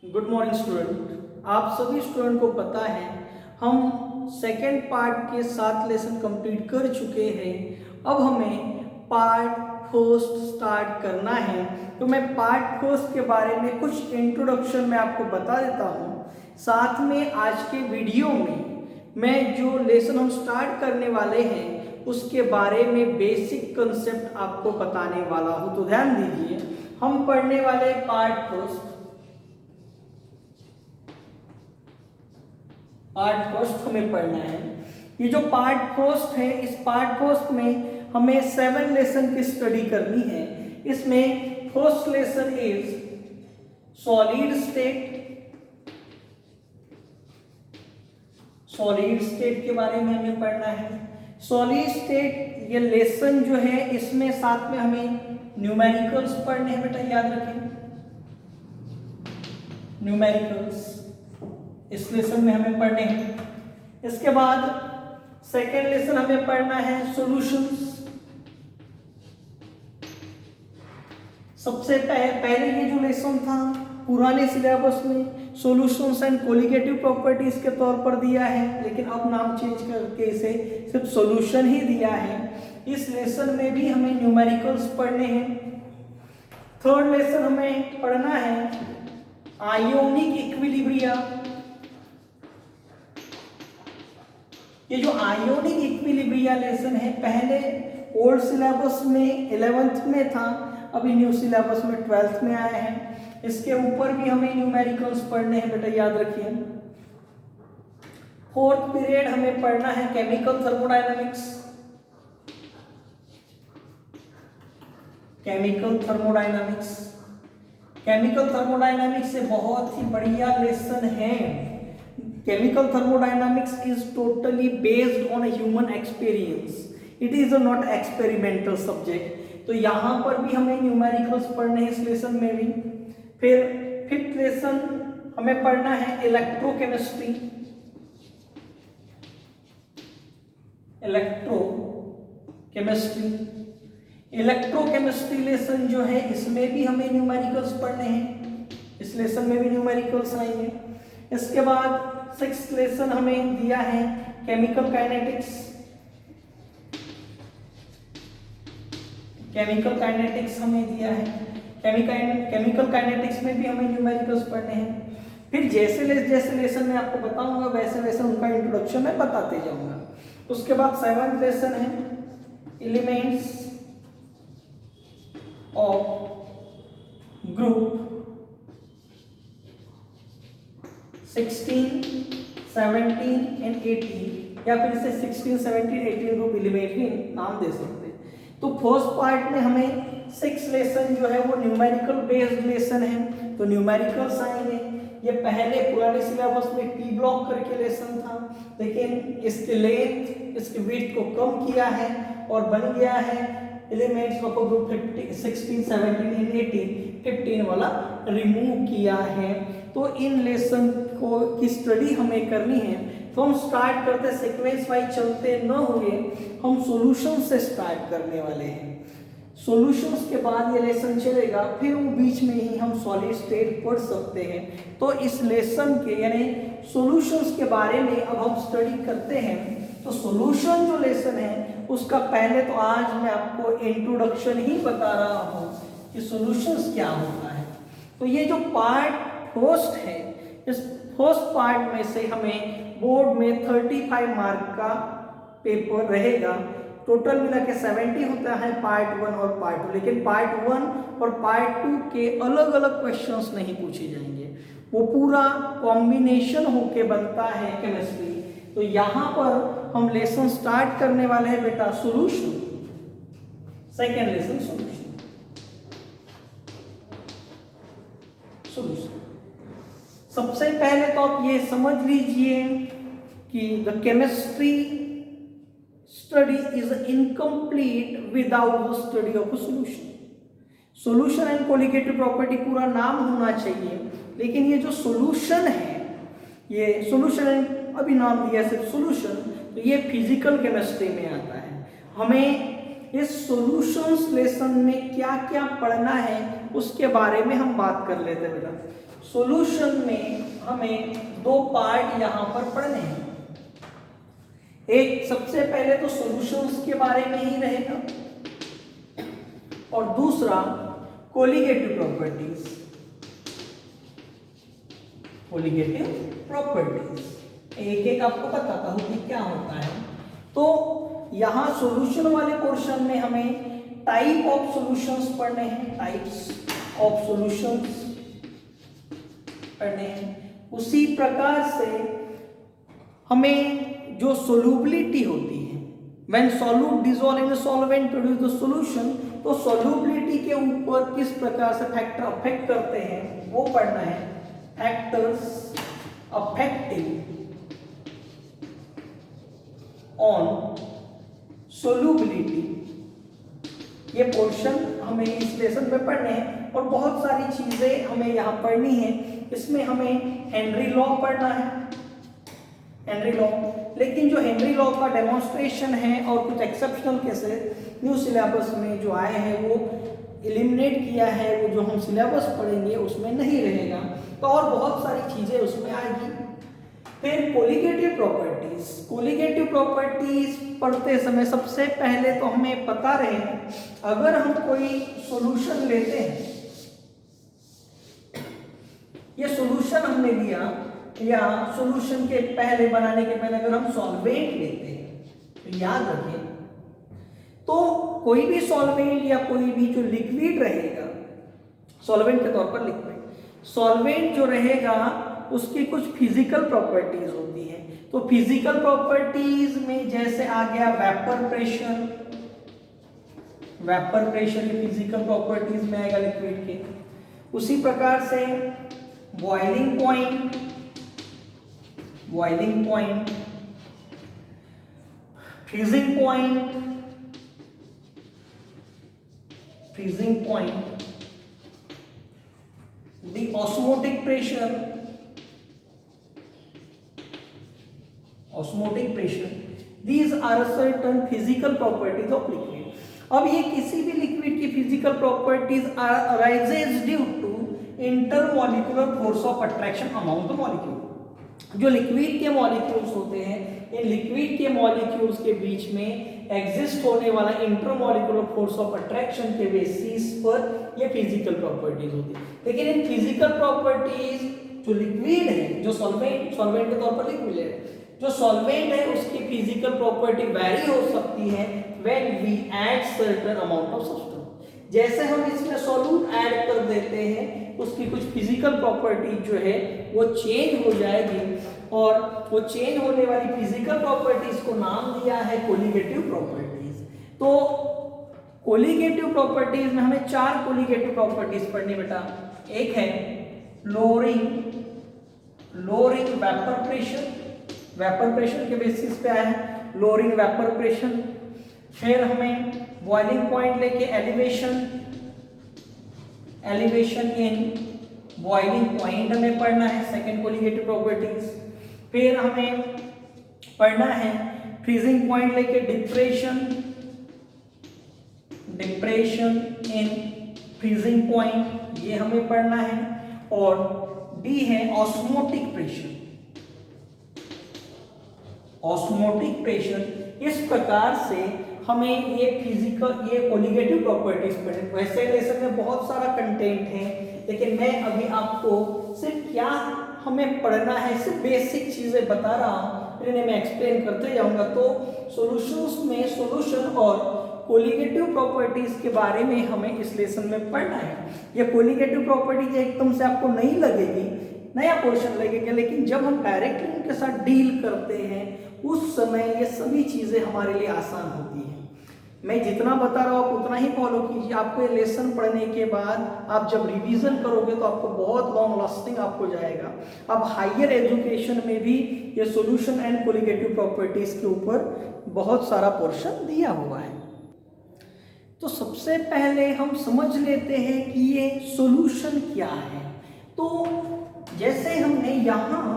Good morning student. आप सभी student को पता है हम सेकेंड पार्ट के 7 लेसन कंप्लीट कर चुके हैं। अब हमें पार्ट फर्स्ट स्टार्ट करना है। तो मैं पार्ट फर्स्ट के बारे में कुछ इंट्रोडक्शन में आपको बता देता हूँ। साथ में आज के वीडियो में मैं जो लेसन हम स्टार्ट करने वाले हैं उसके बारे में बेसिक कंसेप्ट आपको बताने वाला हूँ। तो ध्यान दीजिए, हम पढ़ने वाले पार्ट फर्स्ट हमें पढ़ना है। ये जो पार्ट फर्स्ट है, इस पार्ट फर्स्ट में हमें 7 लेसन की स्टडी करनी है। इसमें first lesson is solid state के बारे में हमें पढ़ना है। सॉलिड स्टेट ये लेसन जो है, इसमें साथ में हमें न्यूमेरिकल्स पढ़ने हैं। बेटा याद रखें, न्यूमेरिकल्स इस लेसन में हमें पढ़ने हैं। इसके बाद सेकेंड लेसन हमें पढ़ना है सॉल्यूशंस। सबसे पहले ये जो लेसन था पुराने सिलेबस में सॉल्यूशंस एंड कोलिगेटिव प्रॉपर्टीज के तौर पर दिया है, लेकिन अब नाम चेंज करके इसे सिर्फ सॉल्यूशन ही दिया है। इस लेसन में भी हमें न्यूमेरिकल्स पढ़ने हैं। थर्ड लेसन हमें पढ़ना है आयोनिक इक्विलिब्रिया। ये जो आयोनिक इक्विलिब्रिया लेसन है, पहले ओल्ड सिलेबस में 11th में था, अभी न्यू सिलेबस में 12th में आया है। इसके ऊपर भी हमें न्यूमेरिकल्स पढ़ने हैं। बेटा याद रखिए। फोर्थ पीरियड हमें पढ़ना है केमिकल थर्मोडायनामिक्स। केमिकल थर्मोडायनामिक्स से बहुत ही बढ़िया लेसन है। Chemical thermodynamics is totally based on a human experience. It is a not experimental subject. तो यहाँ पर भी हमें न्यूमेरिकल्स पढ़ने हैं इस लेसन में भी। फिर फिफ्थ लेसन हमें पढ़ना है इलेक्ट्रोकेमिस्ट्री। इलेक्ट्रोकेमिस्ट्री लेसन जो है, इसमें भी हमें न्यूमेरिकल्स पढ़ने हैं। इस लेसन में भी न्यूमेरिकल्स आएंगे। इसके बाद 6th लेसन हमें दिया है केमिकल काइनेटिक्स हमें दिया है। केमिकल काइनेटिक्स में भी हमें न्यूमेरिकल्स पढ़ने हैं। फिर जैसे लेसन मैं आपको बताऊंगा वैसे उनका इंट्रोडक्शन मैं बताते जाऊंगा। उसके बाद 7th लेसन है एलिमेंट्स ऑफ ग्रुप 16, 17 एंड 18, या फिर इसे 16, 17, 18 ग्रुप एलिमेंट भी नाम दे सकते हैं। तो फर्स्ट पार्ट में हमें 6 लेसन जो है वो न्यूमेरिकल बेस्ड लेसन है। तो न्यूमेरिकल्स आएंगे। ये पहले पुराने सिलेबस में टी ब्लॉक करके लेसन था, लेकिन इसके लेंथ, इसकी विड्थ को कम किया है और बन गया है एलिमेंट्स ऑफ ग्रुप 16, 17 एंड 18। 15 वाला रिमूव किया है। तो इन लेसन को की स्टडी हमें करनी है। तो हम स्टार्ट करते सीक्वेंस वाइज चलते न हुए हम सॉल्यूशन से स्टार्ट करने वाले हैं। सॉल्यूशंस के बाद ये लेसन चलेगा, फिर वो बीच में ही हम सॉलिड स्टेट पढ़ सकते हैं। तो इस लेसन के यानी सॉल्यूशंस के बारे में अब हम स्टडी करते हैं। तो सॉल्यूशन जो लेसन है उसका पहले तो आज मैं आपको इंट्रोडक्शन ही बता रहा हूँ कि सॉल्यूशंस क्या होता है। तो ये जो पार्ट फर्स्ट है, इस फर्स्ट पार्ट में से हमें बोर्ड में 35 मार्क का पेपर रहेगा। टोटल मिला के 70 होता है पार्ट 1 और पार्ट 2, लेकिन पार्ट 1 और पार्ट 2 के अलग अलग क्वेश्चंस नहीं पूछे जाएंगे, वो पूरा कॉम्बिनेशन होके बनता है केमिस्ट्री। तो यहाँ पर हम लेसन स्टार्ट करने वाले हैं बेटा सॉल्यूशन। Second lesson solution. सबसे पहले तो आप ये समझ लीजिए कि the chemistry study is incomplete without the study of solution. Solution and colligative property पूरा नाम होना चाहिए, लेकिन ये जो सॉल्यूशन है, ये सॉल्यूशन अभी नाम दिया सिर्फ सॉल्यूशन, तो ये फिजिकल केमिस्ट्री में आता है। हमें इस सॉल्यूशंस लेसन में क्या क्या पढ़ना है उसके बारे में हम बात कर लेते हैं बेटा। सॉल्यूशन में हमें दो पार्ट यहाँ पर पढ़ने हैं। एक सबसे पहले तो सॉल्यूशंस के बारे में ही रहेगा और दूसरा कोलिगेटिव प्रॉपर्टीज। कोलिगेटिव प्रॉपर्टीज एक एक आपको बताता हूं कि क्या होता है। तो यहां सॉल्यूशन वाले पोर्शन में हमें टाइप ऑफ सॉल्यूशंस पढ़ने हैं, टाइप्स ऑफ सॉल्यूशंस पढ़ने हैं। उसी प्रकार से हमें जो सोल्यूबिलिटी होती है, when solute dissolve in solvent produce the solution, तो सॉल्यूबिलिटी के ऊपर किस प्रकार से फैक्टर अफेक्ट करते हैं वो पढ़ना है। फैक्टर्स अफेक्टिंग ऑन सोल्यूबिलिटी, ये पोर्शन हमें इस लेसन में पढ़ने हैं और बहुत सारी चीजें हमें यहाँ पढ़नी है। इसमें हमें हेनरी लॉ पढ़ना है, हेनरी लॉ। लेकिन जो हेनरी लॉ का डेमोन्स्ट्रेशन है और कुछ एक्सेप्शनल केसेस न्यू सिलेबस में जो आए हैं वो एलिमिनेट किया है, वो जो हम सिलेबस पढ़ेंगे उसमें नहीं रहेगा, तो और बहुत सारी चीजें उसमें आएगी। फिर कोलिगेटिव प्रॉपर्टीज, कोलिगेटिव प्रॉपर्टीज पढ़ते समय सबसे पहले तो हमें पता रहे अगर हम कोई सॉल्यूशन लेते हैं, ये सॉल्यूशन हमने लिया या सॉल्यूशन के पहले बनाने के पहले अगर हम सॉल्वेंट लेते हैं तो याद रखें, तो कोई भी सॉल्वेंट या कोई भी जो लिक्विड रहेगा, सॉल्वेंट के तौर पर लिक्विड, सॉल्वेंट जो रहेगा उसकी कुछ फिजिकल प्रॉपर्टीज होती है। तो फिजिकल प्रॉपर्टीज में जैसे आ गया वेपर प्रेशर, वेपर प्रेशर ये फिजिकल प्रॉपर्टीज में आएगा लिक्विड के। उसी प्रकार से boiling point, boiling point, freezing point, freezing point, the osmotic pressure, osmotic pressure, these are certain physical properties of liquid। अब ये किसी भी लिक्विड की physical properties arises due to intermolecular force of attraction among the molecule। जो liquid के molecules होते हैं, in liquid के मॉलिक्यूल्स के बीच में एग्जिस्ट होने वाला इंटरमॉलिक्यूलर फोर्स ऑफ अट्रैक्शन के बेसिस पर ये फिजिकल प्रॉपर्टीज होती है। लेकिन इन फिजिकल प्रॉपर्टीज जो लिक्विड है, जो सॉल्वेंट, सॉल्वेंट के तौर पर लिक्विड है, जो सॉल्वेंट है उसकी फिजिकल प्रॉपर्टी वेरी हो सकती है when we add certain amount of substance. जैसे हम इसमें सॉल्यूट ऐड कर देते हैं उसकी कुछ फिजिकल प्रॉपर्टी जो है वो चेंज हो जाएगी और वो चेंज होने वाली फिजिकल प्रॉपर्टीज को नाम दिया है कोलिगेटिव प्रॉपर्टीज। तो कोलिगेटिव प्रॉपर्टीज में हमें चार कोलिगेटिव प्रॉपर्टीज पढ़नी बेटा। एक है lowering, lowering vapour pressure, vapour pressure के बेसिस पे आया है लोअरिंग वेपर प्रेशर। फिर हमें बॉइलिंग पॉइंट लेके elevation, elevation in boiling point हमें पढ़ना है, सेकेंड कोलिगेटिव प्रॉपर्टीज। फिर हमें पढ़ना है फ्रीजिंग पॉइंट लेके depression, depression in freezing point, ये हमें पढ़ना है। और डी है ऑस्मोटिक प्रेशर, ऑस्मोटिक प्रेशर। इस प्रकार से हमें ये फिजिकल, ये कोलिगेटिव प्रॉपर्टीज पढ़े। वैसे लेसन में बहुत सारा कंटेंट है, लेकिन मैं अभी आपको सिर्फ क्या हमें पढ़ना है, सिर्फ बेसिक चीजें बता रहा हूँ, फिर इन्हें मैं एक्सप्लेन करते जाऊंगा। तो सॉल्यूशंस में सॉल्यूशन और कोलिगेटिव प्रॉपर्टीज के बारे में हमें इस लेसन में पढ़ना है। ये कोलिगेटिव प्रॉपर्टीज एकदम से आपको नहीं लगेगी, नया पोर्शन लगेगा, लेकिन जब हम डायरेक्टली उनके साथ डील करते हैं उस समय ये सभी चीजें हमारे लिए आसान होती है। मैं जितना बता रहा हूँ आप उतना ही फॉलो कीजिए। आपको ये लेसन पढ़ने के बाद आप जब रिवीजन करोगे तो आपको बहुत लॉन्ग लास्टिंग आपको जाएगा। अब हायर एजुकेशन में भी ये सॉल्यूशन एंड कोलिगेटिव प्रॉपर्टीज के ऊपर बहुत सारा पोर्शन दिया हुआ है। तो सबसे पहले हम समझ लेते हैं कि ये सॉल्यूशन क्या है। तो जैसे हमने यहाँ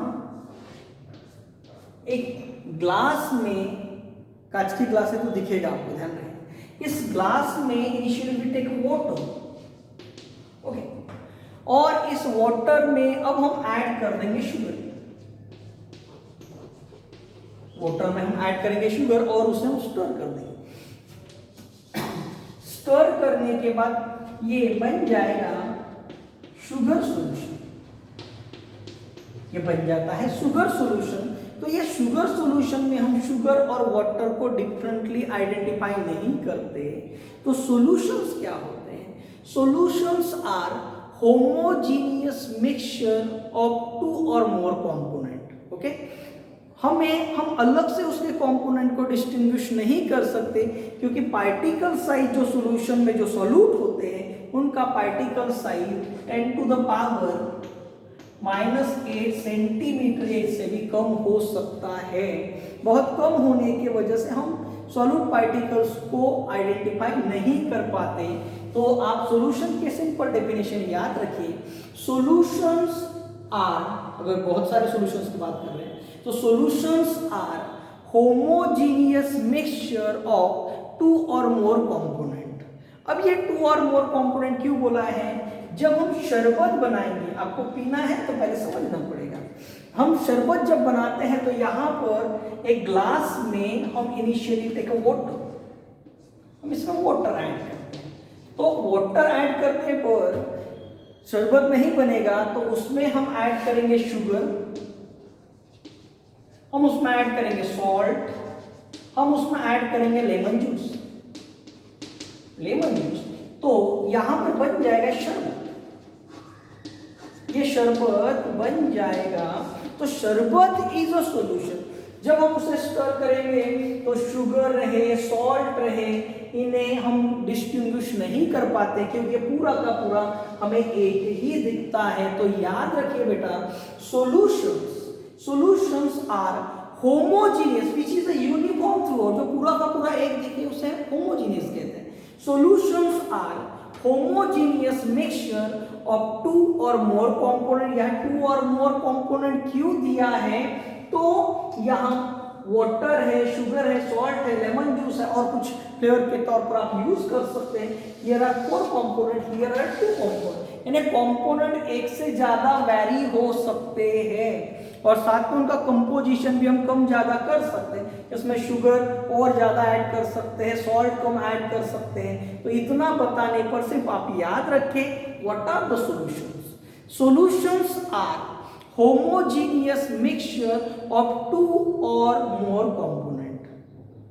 एक ग्लास में, कांच की ग्लास है तो दिखेगा आपको, ध्यान रखें, इस ग्लास में initially we take water, okay, और इस वाटर में अब हम ऐड कर देंगे शुगर। वाटर में हम ऐड करेंगे शुगर और उसे हम स्टर कर देंगे। स्टर करने के बाद ये बन जाएगा शुगर सॉल्यूशन, ये बन जाता है शुगर सॉल्यूशन। तो ये शुगर सॉल्यूशन में हम शुगर और वाटर को डिफरेंटली आइडेंटिफाई नहीं करते। तो सॉल्यूशंस क्या होते हैं? Solutions are homogeneous mixture of two or more component, okay. हम अलग से उसके कंपोनेंट को डिस्टिंग्विश नहीं कर सकते, क्योंकि पार्टिकल साइज जो सॉल्यूशन में जो सॉल्यूट होते हैं उनका particle size 10 to the power -8 centimetre से भी कम हो सकता है। बहुत कम होने की वजह से हम सॉल्यूट पार्टिकल्स को आइडेंटिफाई नहीं कर पाते। तो आप सॉल्यूशन के सिंपल डेफिनेशन याद रखिए। सॉल्यूशंस आर, अगर बहुत सारे सॉल्यूशंस की बात कर रहे हैं तो solutions are homogeneous mixture of two or more component. अब ये टू और मोर कंपोनेंट क्यों बोला है? जब हम शरबत बनाएंगे, आपको पीना है तो पहले समझना पड़ेगा। हम शरबत जब बनाते हैं तो यहाँ पर एक ग्लास में हम इनिशियली टेक वाटर, हम इसमें वाटर ऐड करते हैं। तो वाटर ऐड करने पर शरबत नहीं बनेगा, तो उसमें हम ऐड करेंगे शुगर, हम उसमें ऐड करेंगे सॉल्ट, हम उसमें ऐड करेंगे लेमन जूस, लेमन जूस। तो यहां पर बन जाएगा शरबत, ये शरबत बन जाएगा। तो शरबत इज अ सॉल्यूशन। जब हम उसे स्टर करेंगे तो शुगर रहे, सॉल्ट रहे, इन्हें हम डिस्टिंग्विश नहीं कर पाते, क्योंकि पूरा का पूरा हमें एक ही दिखता है। तो याद रखिए बेटा, solutions are homogeneous which is a uniform through, जो पूरा का पूरा एक दिखे उसे होमोजीनियस कहते हैं। Solutions are homogeneous mixture of two or more component. यहाँ टू और मोर कंपोनेंट क्यों दिया है? तो यहाँ वाटर है, शुगर है, सॉल्ट है, लेमन जूस है और कुछ फ्लेवर के तौर पर आप यूज कर सकते हैं। Here are 4 component, here are 2 component. यानी कंपोनेंट एक से ज्यादा वैरी हो सकते हैं और साथ में उनका कंपोजिशन भी हम कम ज्यादा कर सकते हैं। इसमें शुगर और ज्यादा ऐड कर सकते हैं, सॉल्ट कम ऐड कर सकते हैं। तो इतना बताने पर सिर्फ आप याद रखें, what are the solutions? Solutions are homogeneous mixture of 2 or more component.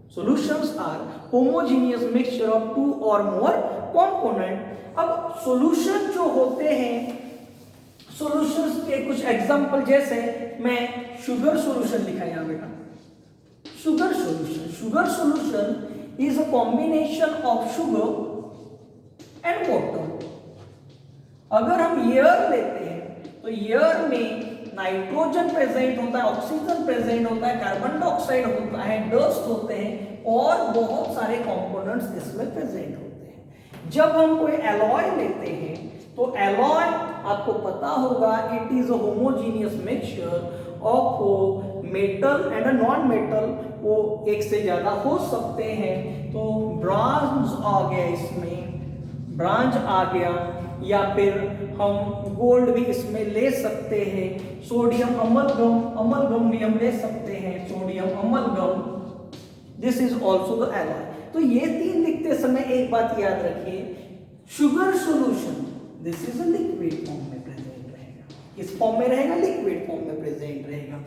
Solutions are homogeneous mixture of 2 or more component. अब solution जो होते हैं, solutions के कुछ एग्जाम्पल, जैसे मैं शुगर सॉल्यूशन लिखा यहाँ बेटा, sugar solution is a combination of sugar and water. अगर हम एयर लेते हैं तो एयर में नाइट्रोजन प्रेजेंट होता है, ऑक्सीजन प्रेजेंट होता है, कार्बन डाइऑक्साइड होता है, डस्ट होते हैं और बहुत सारे कंपोनेंट्स इसमें प्रेजेंट होते हैं। जब हम कोई एलॉय लेते हैं तो एलॉय आपको पता होगा, it is a homogeneous mixture of metal and a non metal. वो एक से ज्यादा हो सकते हैं। तो ब्रॉन्ज आ गया, इसमें ब्रॉन्ज आ गया, या फिर हम गोल्ड भी इसमें ले सकते हैं। सोडियम अमलगम भी हम ले सकते हैं, sodium amalgam. This is also the alloy. तो ये 3 लिखते समय एक बात याद रखिए, sugar solution this is a liquid form में प्रेजेंट रहेगा, किस फॉर्म में रहेगा? लिक्विड फॉर्म में प्रेजेंट रहेगा।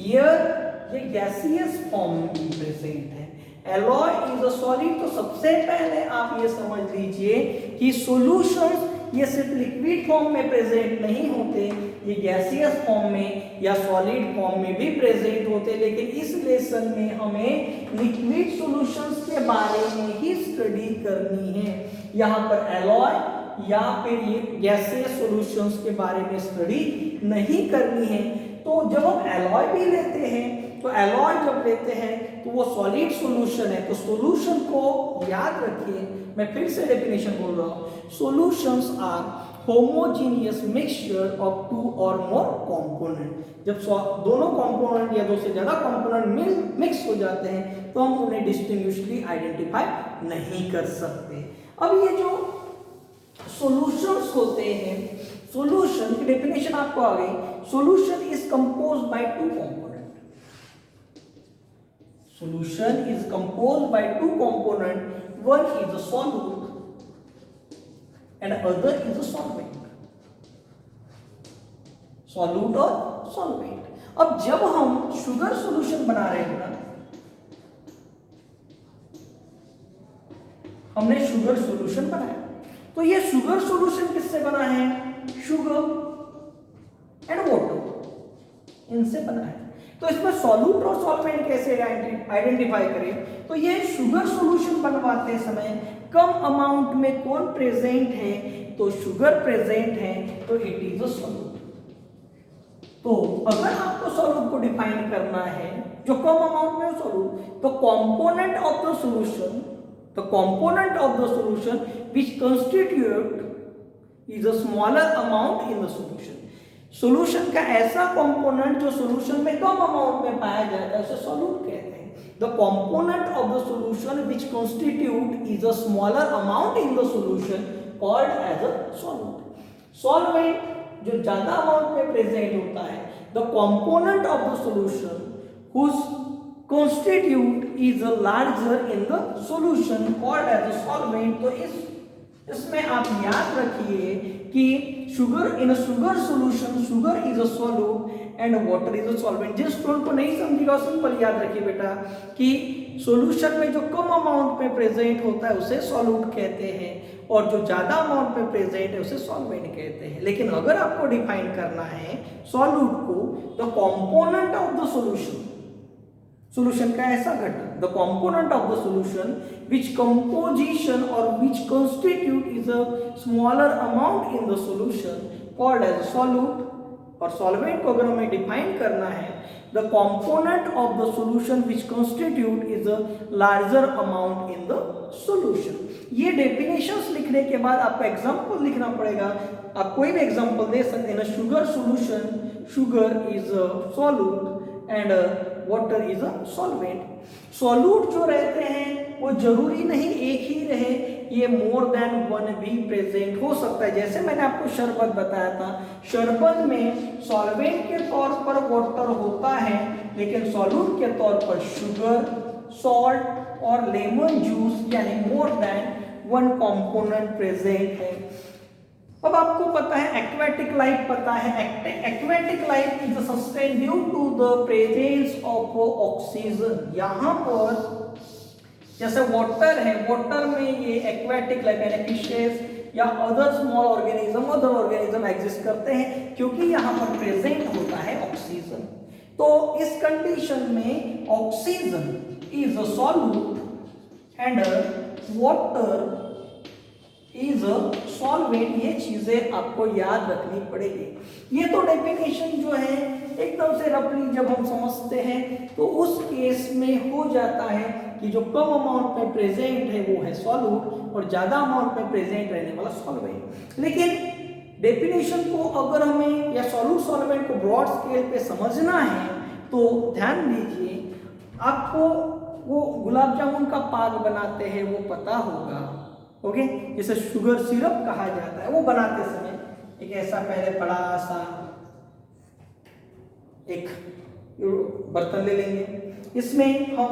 ये गैसियस फॉर्म में प्रेजेंट है। Alloy is a solid. तो सबसे पहले आप ये समझ लीजिए कि सॉल्यूशंस ये सिर्फ लिक्विड फॉर्म में प्रेजेंट नहीं होते, ये गैसियस फॉर्म में या सॉलिड फॉर्म में भी प्रेजेंट होते। लेकिन इस लेसन में हमें लिक्विड सॉल्यूशंस के बारे में ही स्टडी करनी है। यहाँ पर एलॉय या फिर ये गैसियस सॉल्यूशंस के बारे में स्टडी नहीं करनी है। तो जब हम एलॉय भी लेते हैं तो एलॉय जब लेते हैं तो वो सॉलिड सॉल्यूशन है। तो सॉल्यूशन को याद रखिए, मैं फिर से डेफिनेशन बोल रहा हूं, solutions are homogeneous mixture of two or more component. जब दोनों कंपोनेंट या दो से ज्यादा कंपोनेंट मिक्स हो जाते हैं तो हम उन्हें डिस्टिंग्विशली आइडेंटिफाई नहीं कर सकते। अब ये जो सॉल्यूशंस होते हैं, सॉल्यूशन की डेफिनेशन आपको आ गई। Solution is composed by two component. Solution is composed by two component, one is a solute and other is a solvent, solute और solvent। अब जब हम शुगर सॉल्यूशन बना रहे हैं ना, हमने शुगर सॉल्यूशन बनाया, तो ये शुगर सॉल्यूशन किससे बना है? शुगर एंड वाटर, इनसे बना है। तो इसमें सॉल्यूट और सॉल्वेंट कैसे आइडेंटिफाई करें? तो ये शुगर सॉल्यूशन बनवाते समय कम अमाउंट में कौन प्रेजेंट है? तो शुगर प्रेजेंट है, तो इट इज अ सॉल्यूट। तो अगर आपको सॉल्यूट को डिफाइन करना है जो कम अमाउंट में सॉल्यूट, तो component of the solution, the component of the solution which constitute is a smaller amount in the solution. Solution का ऐसा कंपोनेंट जो सॉल्यूशन में कम अमाउंट में पाया जाता है उसे सॉल्यूट कहते हैं। The component of the solution which constitute is a smaller amount in the solution called as a solvent. Solvent जो ज्यादा अमाउंट में प्रेजेंट होता है, the component of the solution whose constitute is a larger in the solution called as a solvent। तो इसमें आप याद रखिए कि sugar in sugar solution, sugar is a solute and water is a solvent. जिस student को नहीं समझेगा सिंपल याद रखिए बेटा कि सॉल्यूशन में जो कम अमाउंट में प्रेजेंट होता है उसे सॉल्यूट कहते हैं और जो ज्यादा अमाउंट में प्रेजेंट है उसे सॉल्वेंट कहते हैं। लेकिन अगर आपको डिफाइन करना है सॉल्यूट को, the component of the solution, solution का ऐसा घटक, the component of the solution which composition or which constitute is a smaller amount in the solution called as solute, और solvent को अगर हमें डिफाइन करना है, the component of the solution which constitute is a larger amount in the solution। ये definitions लिखने के बाद आपको एग्जांपल लिखना पड़ेगा। आप कोई भी एग्जांपल दे सकते हैं ना, sugar solution, sugar is a solute and water is a solvent. Solute जो रहते हैं वो जरूरी नहीं एक ही रहे, ये मोर देन वन भी प्रेजेंट हो सकता है। जैसे मैंने आपको शरबत बताया था, शरबत में सॉल्वेंट के तौर पर वाटर होता है लेकिन सॉल्यूट के तौर पर शुगर, सॉल्ट और लेमन जूस यानी more than one component present है। अब आपको पता है एक्वेटिक लाइफ पता है, aquatic life is sustained due to the presence of oxygen. यहाँ पर जैसे वाटर है, वाटर में ये एक्वेटिक लाइफ यानी फिशेस या अदर स्मॉल ऑर्गेनिज्म एग्जिस्ट करते हैं क्योंकि यहाँ पर प्रेजेंट होता है ऑक्सीजन। तो इस कंडीशन में oxygen is a solute and water is a solvent. ये चीजें आपको याद रखनी पड़ेगी। ये तो डेफिनेशन जो है एकदम से रफली जब हम समझते हैं तो उस केस में हो जाता है कि जो कम अमाउंट में प्रेजेंट है वो है सॉल्यूट और ज्यादा अमाउंट में प्रेजेंट रहने वाला सॉल्वेंट। लेकिन डेफिनेशन को अगर हमें या सॉल्यूट सॉल्वेंट को ब्रॉड स्केल पे समझना है तो ध्यान दीजिए, आपको वो गुलाब जामुन का पाक बनाते हैं वो पता होगा, ओके, जिसे शुगर सिरप कहा जाता है। वो बनाते समय एक ऐसा पहले बड़ा सा एक बर्तन ले लेंगे, इसमें हम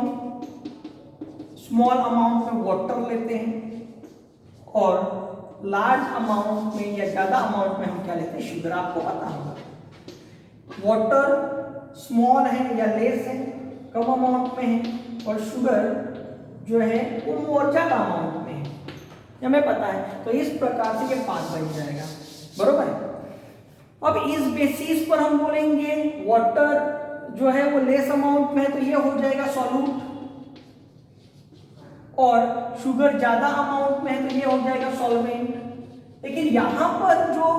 स्मॉल अमाउंट में वाटर लेते हैं और लार्ज अमाउंट में या ज्यादा अमाउंट में हम क्या लेते हैं? शुगर। आपको पता होगा वाटर स्मॉल है या लेस है, कम अमाउंट में है, और शुगर जो है वो मोर ज्यादा अमाउंट में है, हमें पता है। तो इस प्रकार से ये पाक बन जाएगा, बरोबर है। अब इस बेसिस पर हम बोलेंगे वाटर जो है वो लेस अमाउंट में है तो ये हो जाएगा सॉल्यूट, और शुगर ज्यादा अमाउंट में है तो ये हो जाएगा सॉल्वेंट। लेकिन यहां पर जो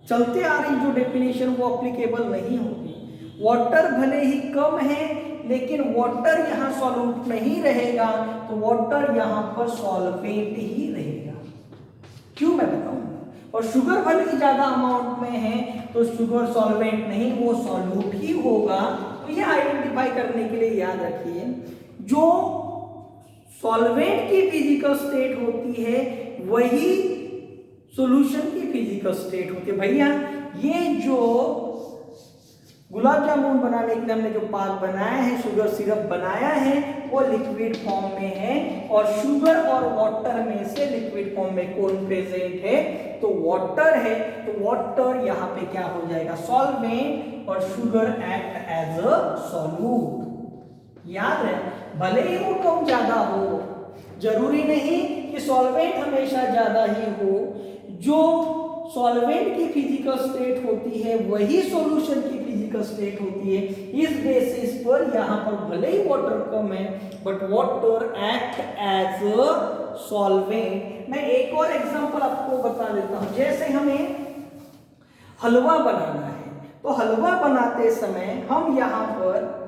चलते आ रही जो डेफिनेशन वो एप्लीकेबल नहीं होगी। वाटर भले ही कम है लेकिन वाटर यहाँ सॉल्यूट नहीं रहेगा तो वाटर यहाँ पर सॉल्वेंट ही रहेगा। क्यों मैं बताऊं? और शुगर भले ही ज्यादा अमाउंट में है तो शुगर सॉल्वेंट नहीं, वो सॉल्यूट ही होगा। तो ये आइडेंटिफाई करने के लिए याद रखिए, जो सॉल्वेंट की फिजिकल स्टेट होती है वही सॉल्यूशन की फिजिकल स्टेट होती है। भैया ये जो गुलाब जामुन बनाने के लिए हमने जो पाक बनाया है, शुगर सिरप बनाया है, वो लिक्विड फॉर्म में है और शुगर और वाटर में से लिक्विड फॉर्म में कौन प्रेजेंट है, तो वाटर है। तो वाटर यहाँ पे क्या हो जाएगा, सॉल्वेंट, और sugar act as a solute. याद है, भले ही वो कम ज्यादा हो, जरूरी नहीं कि सॉल्वेंट हमेशा ज्यादा ही हो। जो सॉल्वेंट की फिजिकल स्टेट होती है वही सॉल्यूशन की फिजिकल स्टेट होती है। इस बेसिस पर यहां पर भले ही वाटर कम है but water act as a solvent. मैं एक और एग्जांपल आपको बता देता हूं, जैसे हमें हलवा बनाना है तो हलवा बनाते समय हम यहां पर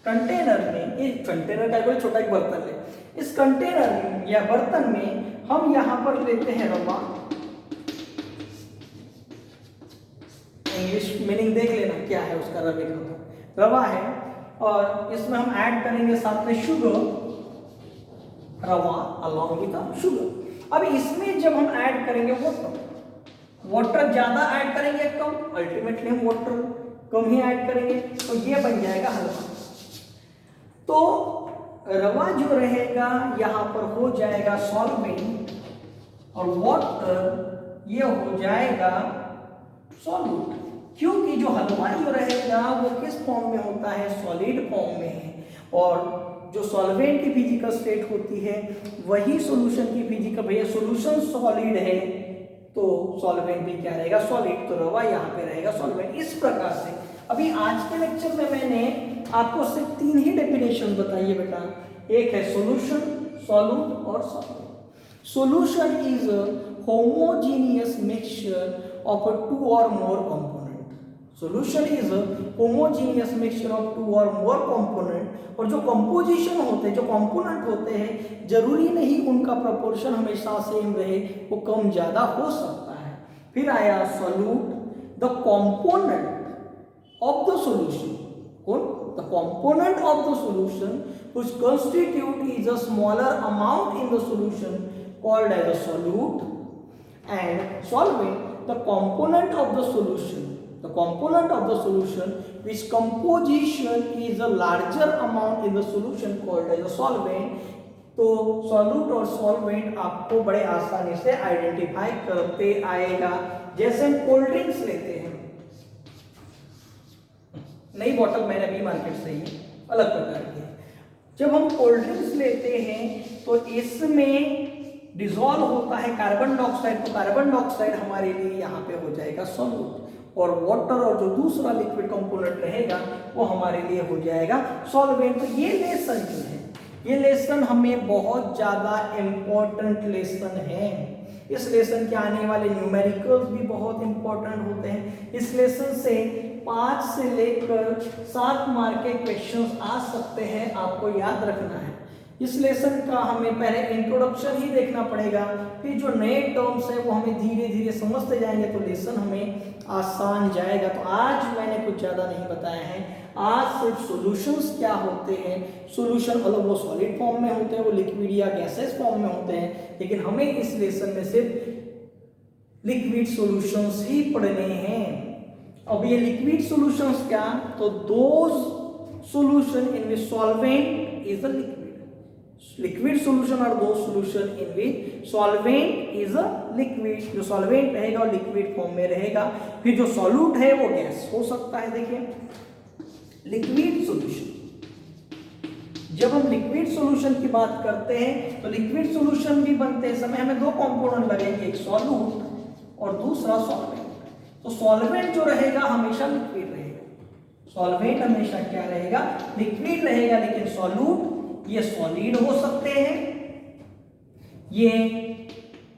कंटेनर में, एक कंटेनर का कोई छोटा एक बर्तन है, इस कंटेनर या बर्तन में हम यहां पर लेते हैं रवा। इंग्लिश मीनिंग देख लेना क्या है उसका, रवे का रवा है, और इसमें हम ऐड करेंगे साथ में शुगर, रवा अलॉन्ग विद शुगर। अब इसमें जब हम ऐड करेंगे वाटर ज्यादा ऐड करेंगे कम, अल्टीमेटली हम वाटर कम ही ऐड करेंगे, तो ये बन जाएगा हलवा। तो रवा जो रहेगा यहां पर हो जाएगा सॉल्वेंट और वाटर ये हो जाएगा सॉल्यूट, क्योंकि जो हलवा जो रहेगा वो किस फॉर्म में होता है, सॉलिड फॉर्म में है, और जो सॉल्वेंट की फिजिकल स्टेट होती है वही सॉल्यूशन की फिजिकल, भैया सॉल्यूशन सॉलिड है तो सॉल्वेंट भी क्या रहेगा, सॉलिड, तो रवा यहाँ पे रहेगा सॉल्वेंट। इस प्रकार से अभी आज के लेक्चर में मैंने आपको सिर्फ 3 ही डेफिनेशन बताई है बेटा, एक है सॉल्यूशन, सॉल्यूट और solvent. Solution is a homogeneous mixture of 2 or more component. Solution is a homogeneous mixture of 2 or more component. और जो कंपोजिशन होते हैं, जो कंपोनेंट होते हैं, जरूरी नहीं उनका प्रोपोर्शन हमेशा सेम रहे, वो कम ज्यादा हो सकता है। फिर आया solute, the component of the solution, कौन, the component of the solution which constitute is a smaller amount in the solution called as a solute, and solvent the component of the solution, the component of the solution which composition is a larger amount in the solution called as a solvent। तो solute और solvent आपको बड़े आसानी से identify करते आएगा। जैसे हम कोल्ड ड्रिंक्स लेते हैं, नई बोतल मैंने अभी मार्केट से ही अलग प्रकार की, जब हम कोल्ड ड्रिंक्स लेते हैं तो इसमें डिसॉल्व होता है कार्बन डाइऑक्साइड, तो कार्बन डाइऑक्साइड हमारे लिए यहाँ पे हो जाएगा सॉल्यूट, और वाटर और जो दूसरा लिक्विड कंपोनेंट रहेगा वो हमारे लिए हो जाएगा सॉल्वेंट। तो ये लेसन जो है, ये लेसन हमें बहुत ज्यादा इंपॉर्टेंट लेसन है। इस लेसन के आने वाले न्यूमेरिकल्स भी बहुत इंपॉर्टेंट होते हैं। इस लेसन से 5 से लेकर 7 मार्क के क्वेश्चंस आ सकते हैं, आपको याद रखना है। इस लेसन का हमें पहले इंट्रोडक्शन ही देखना पड़ेगा, फिर जो नए टर्म्स है वो हमें धीरे धीरे समझते जाएंगे तो लेसन हमें आसान जाएगा। तो आज मैंने कुछ ज़्यादा नहीं बताया है, आज सिर्फ सॉल्यूशंस क्या होते हैं, सॉल्यूशन अलग वो सॉलिड फॉर्म में होते हैं, वो लिक्विड या गैसेस फॉर्म में होते हैं, लेकिन हमें इस लेसन में सिर्फ लिक्विड सॉल्यूशंस ही पढ़ने हैं। अब ये लिक्विड सॉल्यूशंस क्या, तो those solution in which solvent is a liquid solution और दो solution in which solvent is a liquid। जो solvent रहेगा वो लिक्विड फॉर्म में रहेगा, फिर जो solute है वो गैस हो सकता है। देखिए लिक्विड सॉल्यूशन, जब हम लिक्विड सॉल्यूशन की बात करते हैं तो लिक्विड सॉल्यूशन भी बनते समय हमें 2 कंपोनेंट लगेंगे, एक सॉल्यूट और दूसरा सॉल्वेंट। तो सॉल्वेंट जो रहेगा हमेशा लिक्विड रहेगा, सॉल्वेंट हमेशा क्या रहेगा, लिक्विड रहेगा, लेकिन सॉल्यूट ये सॉलिड हो सकते हैं, ये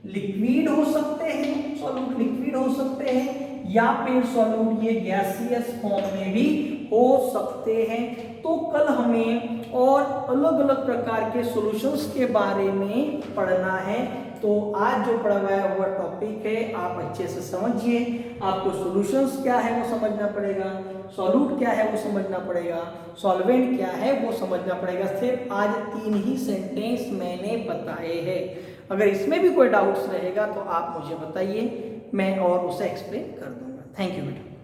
लिक्विड हो सकते हैं, सॉल्यूट लिक्विड हो सकते हैं, या फिर सॉल्यूट ये गैसियस फॉर्म में भी हो सकते हैं। तो कल हमें और अलग अलग प्रकार के सॉल्यूशंस के बारे में पढ़ना है। तो आज जो पढ़ाया हुआ टॉपिक है आप अच्छे से समझिए। आपको सॉल्यूशंस क्या है वो समझना पड़ेगा, सॉल्यूट क्या है वो समझना पड़ेगा, सॉल्वेंट क्या है वो समझना पड़ेगा। सिर्फ आज 3 ही सेंटेंस मैंने बताए हैं। अगर इसमें भी कोई डाउट्स रहेगा तो आप मुझे बताइए, मैं और उसे एक्सप्लेन कर दूंगा। थैंक यू बेटा।